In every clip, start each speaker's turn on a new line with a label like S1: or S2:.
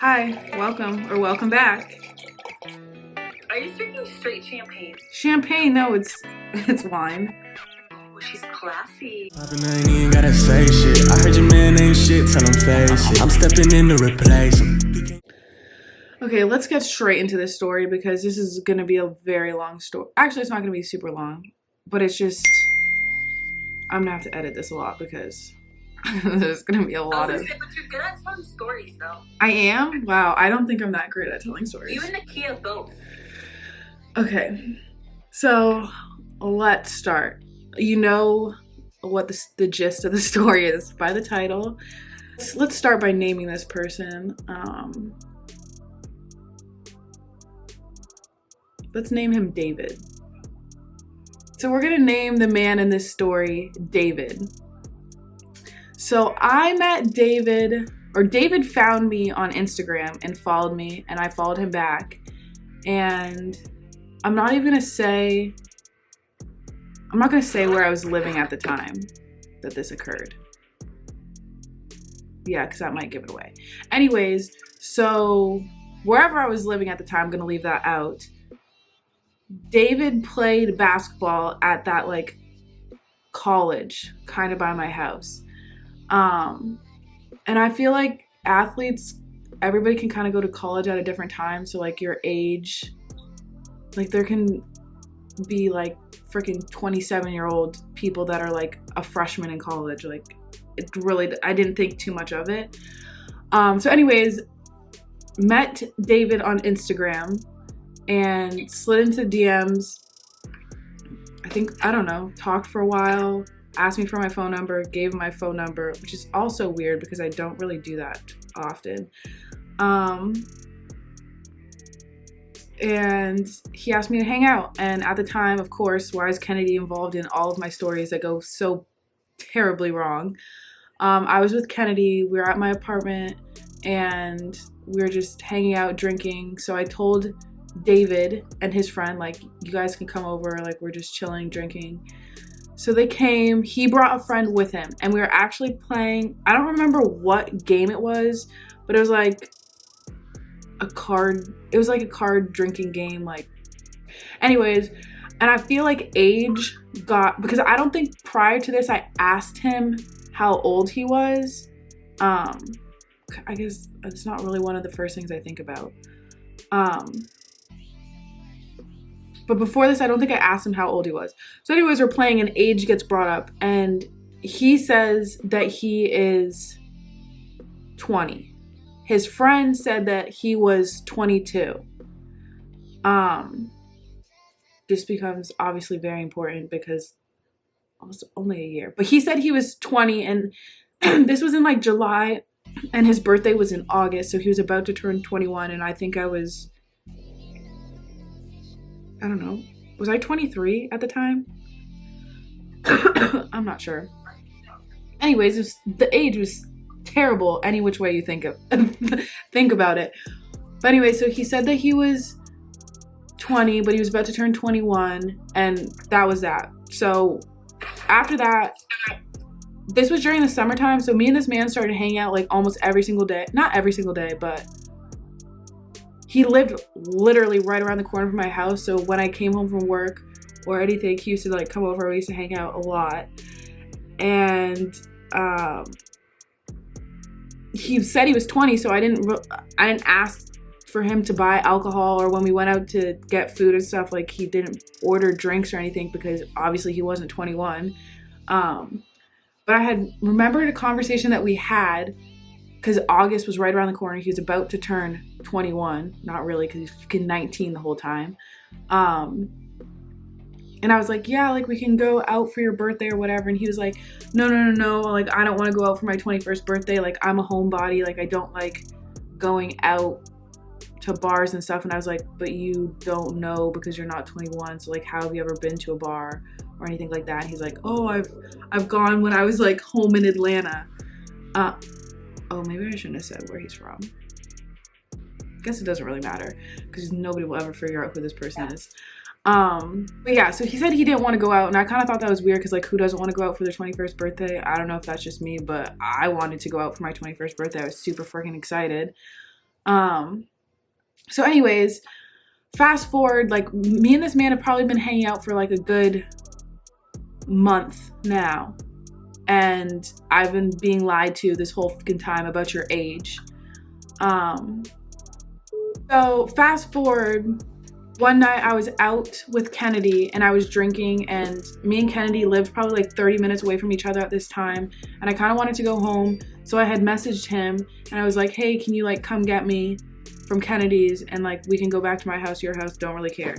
S1: Hi, welcome or welcome back.
S2: Are you drinking straight champagne?
S1: Champagne? No, it's wine.
S2: Oh, she's classy.
S3: I ain't even gotta say shit. I heard your man ain't shit, tell him face it. I'm stepping in to replace him.
S1: Okay, let's get straight into this story because this is gonna be a very long story. Actually, it's not gonna be super long, but it's just I'm gonna have to edit this a lot because there's gonna be a lot of.
S2: But you're good at telling stories, though.
S1: I am? Wow, I don't think I'm that great at telling stories.
S2: You and Nakia both.
S1: Okay, so let's start. You know what the gist of the story is by the title. Let's start by naming this person. Let's name him David. So we're gonna name the man in this story David. So I met David, or David found me on Instagram and followed me, and I followed him back. And I'm not gonna say where I was living at the time that this occurred. Yeah, because that might give it away. Anyways, so wherever I was living at the time, I'm gonna leave that out. David played basketball at that like college kind of by my house. And I feel like athletes, everybody can kind of go to college at a different time. So like your age, like there can be like freaking 27-year-old people that are like a freshman in college. Like it really, I didn't think too much of it. So anyways, met David on Instagram and slid into DMs. I don't know, talked for a while, asked me for my phone number, gave him my phone number, which is also weird because I don't really do that often. And he asked me to hang out. And at the time, of course, why is Kennedy involved in all of my stories that go so terribly wrong? I was with Kennedy, we were at my apartment, and we were just hanging out, drinking. So I told David and his friend, like, you guys can come over, like, we're just chilling, drinking. So they came, he brought a friend with him, and we were actually playing, I don't remember what game it was, but it was like a card drinking game, like, anyways. And I feel like age because I don't think prior to this I asked him how old he was. I guess it's not really one of the first things I think about. But before this, I don't think I asked him how old he was. So anyways, we're playing and age gets brought up, and he says that he is 20. His friend said that he was 22. This becomes obviously very important because it's only a year. But he said he was 20, and this was in like July, and his birthday was in August, so he was about to turn 21, and I think I don't know, was I 23 at the time? I'm not sure. Anyways, the age was terrible any which way you think about it. But anyway, so he said that he was 20, but he was about to turn 21, and that was that. So after that, this was during the summertime, so me and this man started hanging out like almost every single day. Not every single day, but he lived literally right around the corner from my house. So when I came home from work or anything, he used to like come over. We used to hang out a lot. And he said he was 20, so I didn't ask for him to buy alcohol, or when we went out to get food and stuff, like he didn't order drinks or anything because obviously he wasn't 21. But I had remembered a conversation that we had because August was right around the corner. He was about to turn 21. Not really, because he's 19 the whole time. And I was like, yeah, like we can go out for your birthday or whatever. And he was like, no. Like, I don't want to go out for my 21st birthday. Like, I'm a homebody. Like, I don't like going out to bars and stuff. And I was like, but you don't know because you're not 21. So like, how have you ever been to a bar or anything like that? And he's like, oh, I've gone when I was like home in Atlanta. Oh, maybe I shouldn't have said where he's from. I guess it doesn't really matter because nobody will ever figure out who this person is. But yeah, so he said he didn't want to go out, and I kind of thought that was weird because like, who doesn't want to go out for their 21st birthday? I don't know if that's just me, but I wanted to go out for my 21st birthday. I was super freaking excited. So anyways, fast forward, like me and this man have probably been hanging out for like a good month now. And I've been being lied to this whole fucking time about your age. So fast forward, one night I was out with Kennedy and I was drinking, and me and Kennedy lived probably like 30 minutes away from each other at this time. And I kind of wanted to go home. So I had messaged him and I was like, hey, can you like come get me from Kennedy's and like we can go back to my house, your house, don't really care.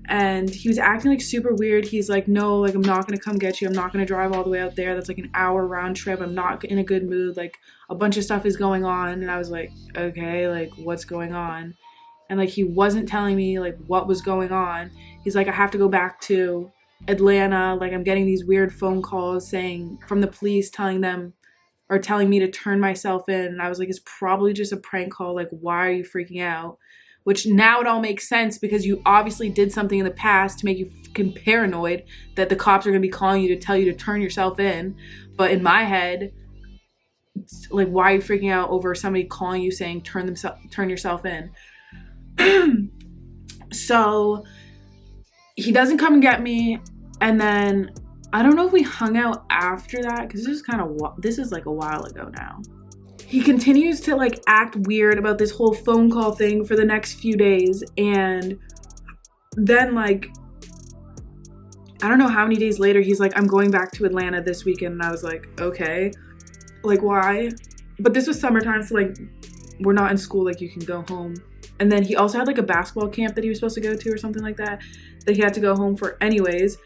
S1: And he was acting like super weird. He's like, no, like I'm not gonna come get you. I'm not gonna drive all the way out there. That's like an hour round trip. I'm not in a good mood. Like a bunch of stuff is going on. And I was like, okay, like what's going on? And like he wasn't telling me like what was going on. He's like, I have to go back to Atlanta. Like I'm getting these weird phone calls saying from the police telling me to turn myself in. And I was like, it's probably just a prank call. Like, why are you freaking out? Which now it all makes sense because you obviously did something in the past to make you fucking paranoid that the cops are gonna be calling you to tell you to turn yourself in. But in my head, it's like, why are you freaking out over somebody calling you saying turn yourself in? So he doesn't come and get me, and then I don't know if we hung out after that because this is like a while ago now. He continues to like act weird about this whole phone call thing for the next few days, and then like I don't know how many days later he's like, I'm going back to Atlanta this weekend. And I was like, okay, like why? But this was summertime, so like we're not in school, like you can go home. And then he also had like a basketball camp that he was supposed to go to or something like that he had to go home for anyways.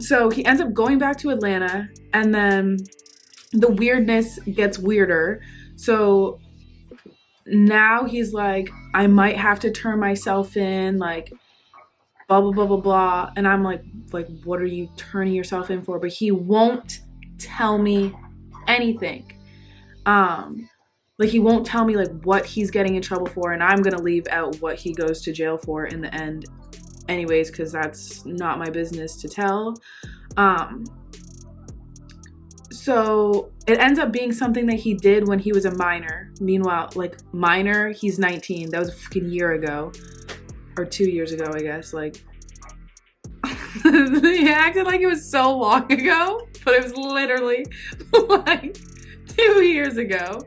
S1: So he ends up going back to Atlanta, and then the weirdness gets weirder. So now he's like, I might have to turn myself in, like blah blah blah blah blah. And I'm like what are you turning yourself in for? But he won't tell me anything. Like he won't tell me like what he's getting in trouble for, and I'm gonna leave out what he goes to jail for in the end anyways, because that's not my business to tell. So it ends up being something that he did when he was a minor. Meanwhile, like minor, he's 19. That was a fucking year ago. Or 2 years ago, I guess. Like he acted like it was so long ago, but it was literally like 2 years ago.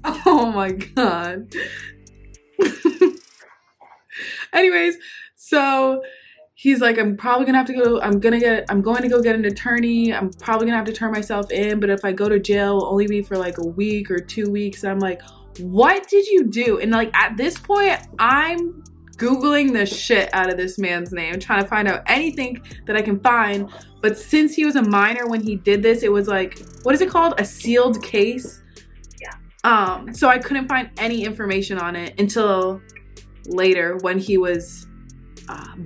S1: Oh my god. Anyways, so he's like, I'm going to go get an attorney. I'm probably gonna have to turn myself in, but if I go to jail, it'll only be for like a week or 2 weeks. And I'm like, what did you do? And like at this point, I'm Googling the shit out of this man's name, trying to find out anything that I can find. But since he was a minor when he did this, it was like, what is it called? A sealed case? Yeah. So I couldn't find any information on it until later when he was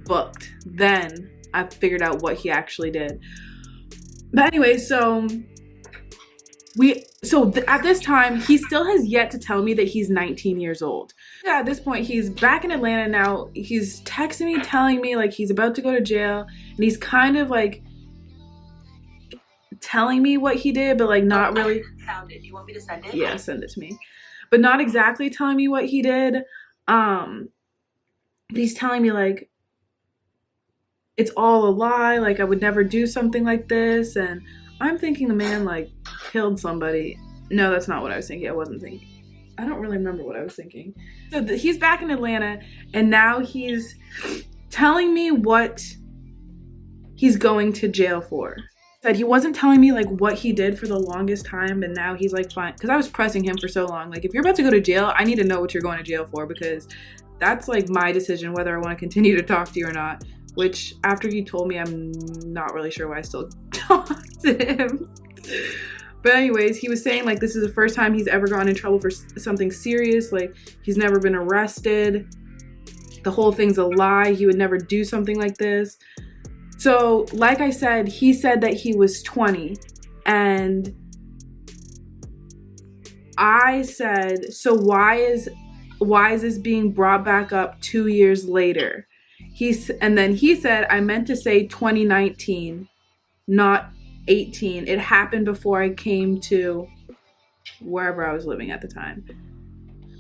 S1: booked. Then I figured out what he actually did. But anyway, at this time, he still has yet to tell me that he's 19 years old. Yeah, at this point, he's back in Atlanta now. He's texting me, telling me like he's about to go to jail, and he's kind of like telling me what he did, but like not really.
S2: I found it. Do you want me to send it?
S1: Yeah, send it to me. But not exactly telling me what he did. He's telling me like it's all a lie, like I would never do something like this, and I'm thinking the man like killed somebody. No, that's not what I was thinking. I don't really remember what I was thinking. So he's back in Atlanta, and now he's telling me what he's going to jail for. Said he wasn't telling me like what he did for the longest time, but now he's like fine, because I was pressing him for so long. Like, if you're about to go to jail, I need to know what you're going to jail for, because that's like my decision whether I want to continue to talk to you or not. Which after he told me, I'm not really sure why I still talk to him. But anyways, he was saying like this is the first time he's ever gotten in trouble for something serious. Like, he's never been arrested. The whole thing's a lie. He would never do something like this. So like I said, he said that he was 20, and I said, so why is this being brought back up 2 years later? And then he said, I meant to say 2019, not 18. It happened before I came to wherever I was living at the time.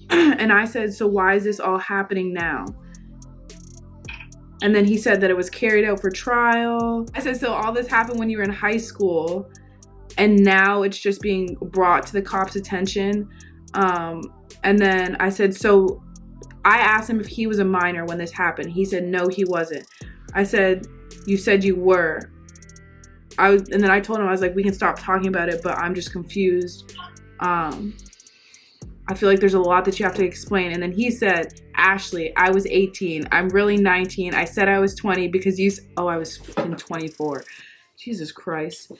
S1: And I said, so why is this all happening now? And then he said that it was carried out for trial. I said, so all this happened when you were in high school and now it's just being brought to the cops' attention. And then I said, so I asked him if he was a minor when this happened. He said, no, he wasn't. I said, you said you were. And then I told him, I was like, we can stop talking about it, but I'm just confused. I feel like there's a lot that you have to explain. And then he said, Ashley, I was 18. I'm really 19. I said I was 20 because I was fucking 24. Jesus Christ.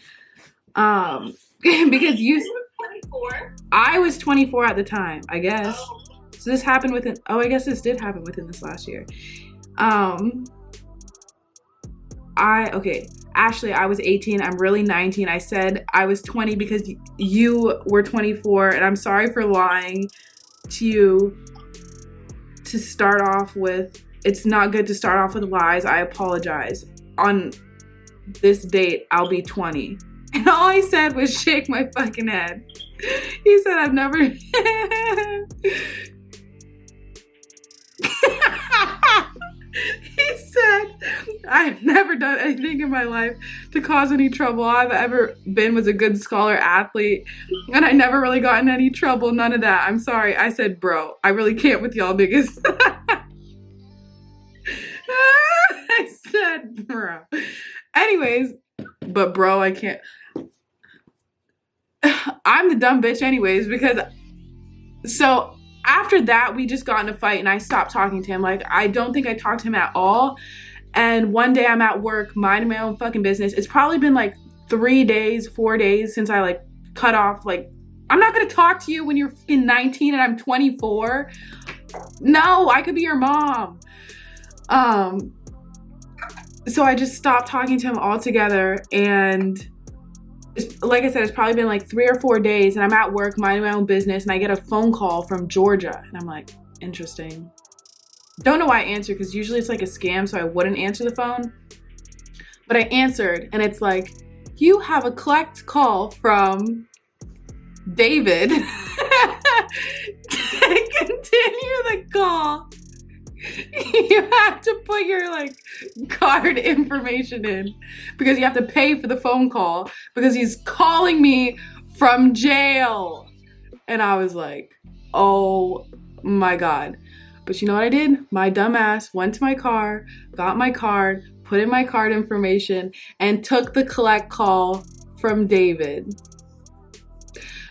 S1: Because you
S2: 24?
S1: I was 24 at the time, I guess. Oh. So this happened within, I guess this did happen within this last year. Ashley, I was 18. I'm really 19. I said I was 20 because you were 24, and I'm sorry for lying to you to start off with. It's not good to start off with lies. I apologize. On this date, I'll be 20. And all I said was shake my fucking head. He said, I've never... He said, I've never done anything in my life to cause any trouble. All I've ever been was a good scholar athlete, and I never really got in any trouble. None of that. I'm sorry. I said, bro, I really can't with y'all niggas. I said, bro. Anyways, but bro, I can't. I'm the dumb bitch anyways, because so after that, we just got in a fight and I stopped talking to him. Like, I don't think I talked to him at all. And one day I'm at work, minding my own fucking business. It's probably been like 4 days since I like cut off. Like, I'm not gonna talk to you when you're fucking 19 and I'm 24. No, I could be your mom. So I just stopped talking to him altogether. And like I said, it's probably been like 3 or 4 days and I'm at work minding my own business and I get a phone call from Georgia and I'm like, interesting. Don't know why I answered, because usually it's like a scam, so I wouldn't answer the phone. But I answered and it's like, you have a collect call from David. To continue the call, you have to put your like card information in because you have to pay for the phone call because he's calling me from jail. And I was like, oh my God. But you know what I did? My dumb ass went to my car, got my card, put in my card information, and took the collect call from David.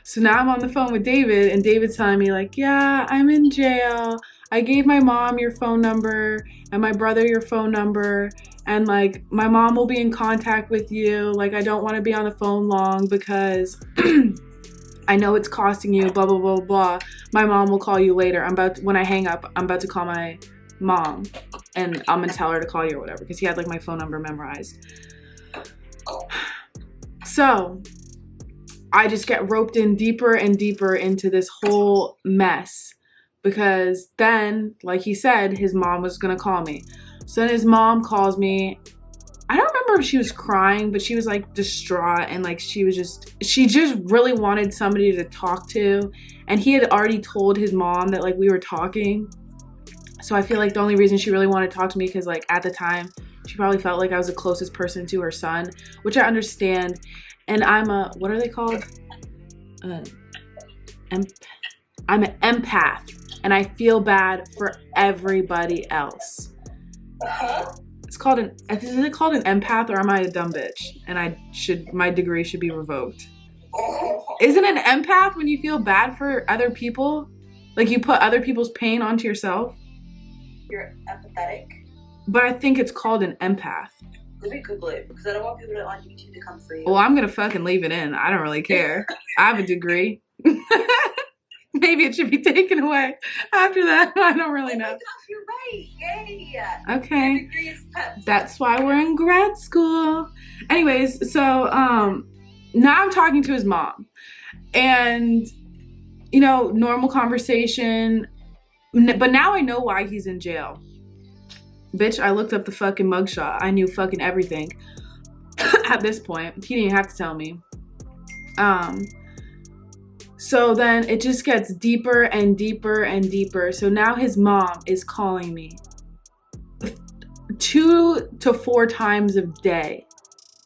S1: So now I'm on the phone with David, and David's telling me like, yeah, I'm in jail. I gave my mom your phone number and my brother your phone number, and like my mom will be in contact with you. Like, I don't want to be on the phone long because I know it's costing you, blah, blah, blah, blah. My mom will call you later. When I hang up, I'm about to call my mom and I'm gonna tell her to call you or whatever, because he had like my phone number memorized. So I just get roped in deeper and deeper into this whole mess, because then, like he said, his mom was gonna call me. So then his mom calls me. I don't remember if she was crying, but she was like distraught, and like she just really wanted somebody to talk to. And he had already told his mom that like we were talking. So I feel like the only reason she really wanted to talk to me, because like at the time she probably felt like I was the closest person to her son, which I understand. And I'm what are they called? I'm an empath, and I feel bad for everybody else. Is it called an empath, or am I a dumb bitch? And my degree should be revoked. Isn't an empath when you feel bad for other people? Like you put other people's pain onto yourself?
S2: You're empathetic?
S1: But I think it's called an empath.
S2: Let me Google it, because I don't want people on YouTube to come for you.
S1: Well, I'm gonna fucking leave it in. I don't really care. I have a degree. Maybe it should be taken away after that. I don't really know.
S2: Oh my gosh, you're right. Yay.
S1: Okay.
S2: Your degree is PEP.
S1: That's why we're in grad school. Anyways, so now I'm talking to his mom. And, you know, normal conversation. But now I know why he's in jail. Bitch, I looked up the fucking mugshot. I knew fucking everything. At this point, he didn't have to tell me. So then it just gets deeper and deeper and deeper. So now his mom is calling me 2 to 4 times a day.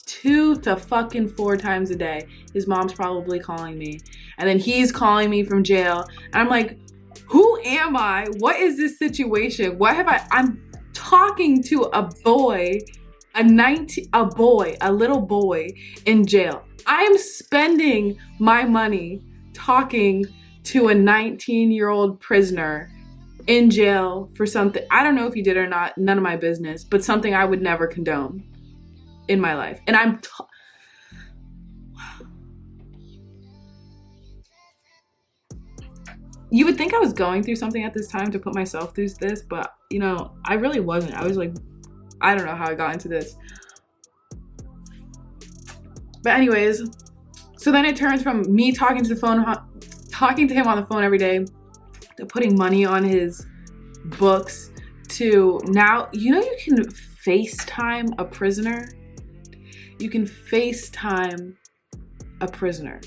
S1: 2 to fucking 4 times a day. His mom's probably calling me. And then he's calling me from jail. And I'm like, who am I? What is this situation? What have I'm talking to a boy, a little boy in jail. I am spending my money talking to a 19-year-old prisoner in jail for something. I don't know if he did or not, none of my business, but something I would never condone in my life. And you would think I was going through something at this time to put myself through this, but you know, I really wasn't. I was like, I don't know how I got into this. But anyways, so then it turns from me talking to him on the phone every day to putting money on his books to now, you know, you can FaceTime a prisoner. You can FaceTime a prisoner.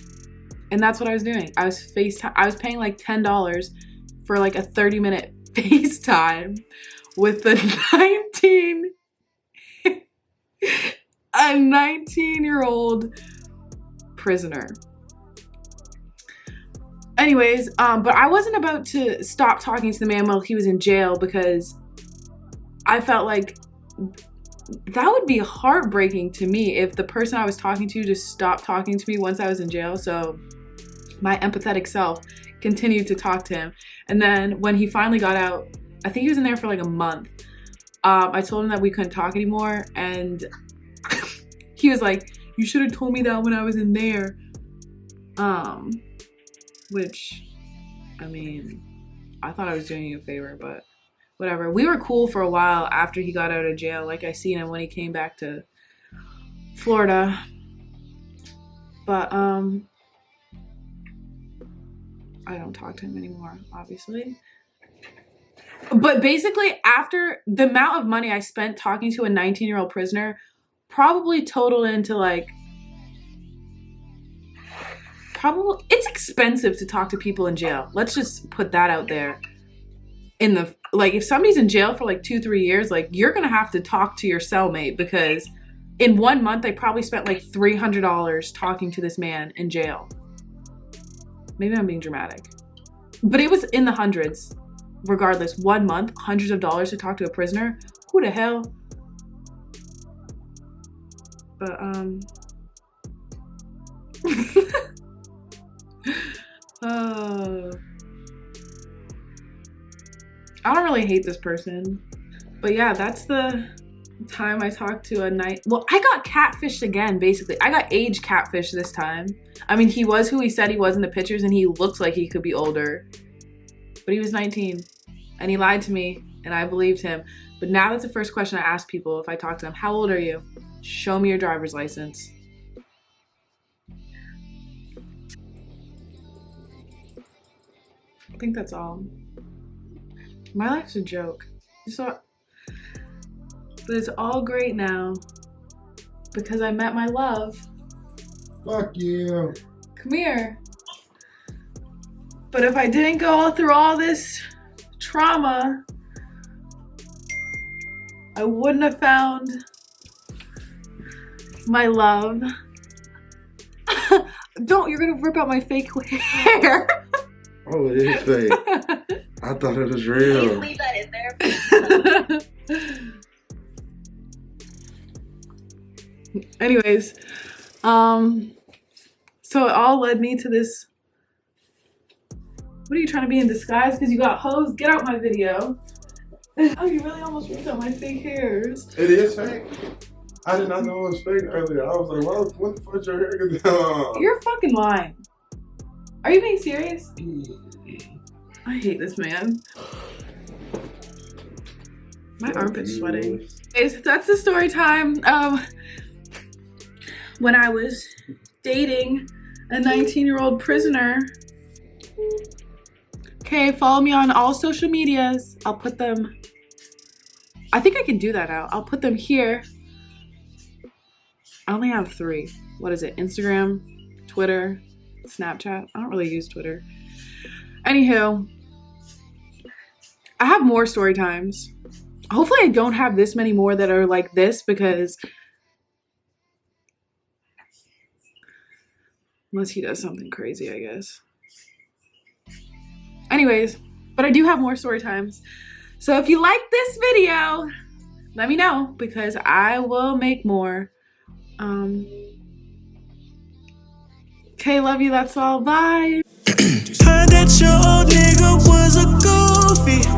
S1: And that's what I was doing. I was paying like $10 for like a 30-minute FaceTime with a 19-year-old prisoner. Anyways, but I wasn't about to stop talking to the man while he was in jail because I felt like that would be heartbreaking to me if the person I was talking to just stopped talking to me once I was in jail. So my empathetic self continued to talk to him. And then when he finally got out, I think he was in there for like a month. I told him that we couldn't talk anymore. And he was like, you should have told me that when I was in there. Which, I mean, I thought I was doing you a favor, but whatever. We were cool for a while after he got out of jail. Like I seen him when he came back to Florida. But, I don't talk to him anymore, obviously. But basically, after the amount of money I spent talking to a 19-year-old prisoner, probably totaled into like, it's expensive to talk to people in jail. Let's just put that out there. If somebody's in jail for like 2-3 years, like you're gonna have to talk to your cellmate because in 1 month, I probably spent like $300 talking to this man in jail. Maybe I'm being dramatic, but it was in the hundreds. Regardless, 1 month, hundreds of dollars to talk to a prisoner. Who the hell? But I don't really hate this person, but yeah, that's the time I talked to well, I got catfished again, basically. I got age catfished this time. I mean, he was who he said he was in the pictures, and he looks like he could be older, but he was 19, and he lied to me, and I believed him. But now that's the first question I ask people if I talk to them. How old are you? Show me your driver's license. I think that's all. My life's a joke. But it's all great now because I met my love.
S4: Fuck you.
S1: Come here. But if I didn't go through all this trauma, I wouldn't have found my love. You're gonna rip out my fake hair.
S4: Oh, it is fake. I thought it was real.
S2: Leave that in there.
S1: Anyways, so it all led me to this. What are you trying to be in disguise? Because you got hoes? Get out my video. Oh, you really almost ripped out my fake hairs.
S4: It is fake? I did not know it was fake earlier. I was like, what the fuck your hair get down?
S1: You're fucking lying. Are you being serious? I hate this man. My armpit's sweating. Okay, so that's the story time. When I was dating a 19-year-old prisoner. Okay, follow me on all social medias. I'll put them. I think I can do that now. I'll put them here. I only have 3. What is it? Instagram, Twitter, Snapchat. I don't really use Twitter. Anywho, I have more story times. Hopefully I don't have this many more that are like this, because unless he does something crazy, I guess. Anyways, but I do have more story times. So if you like this video, let me know, because I will make more. Okay, love you. That's all. Bye.
S3: Heard that your old nigga was a goofy.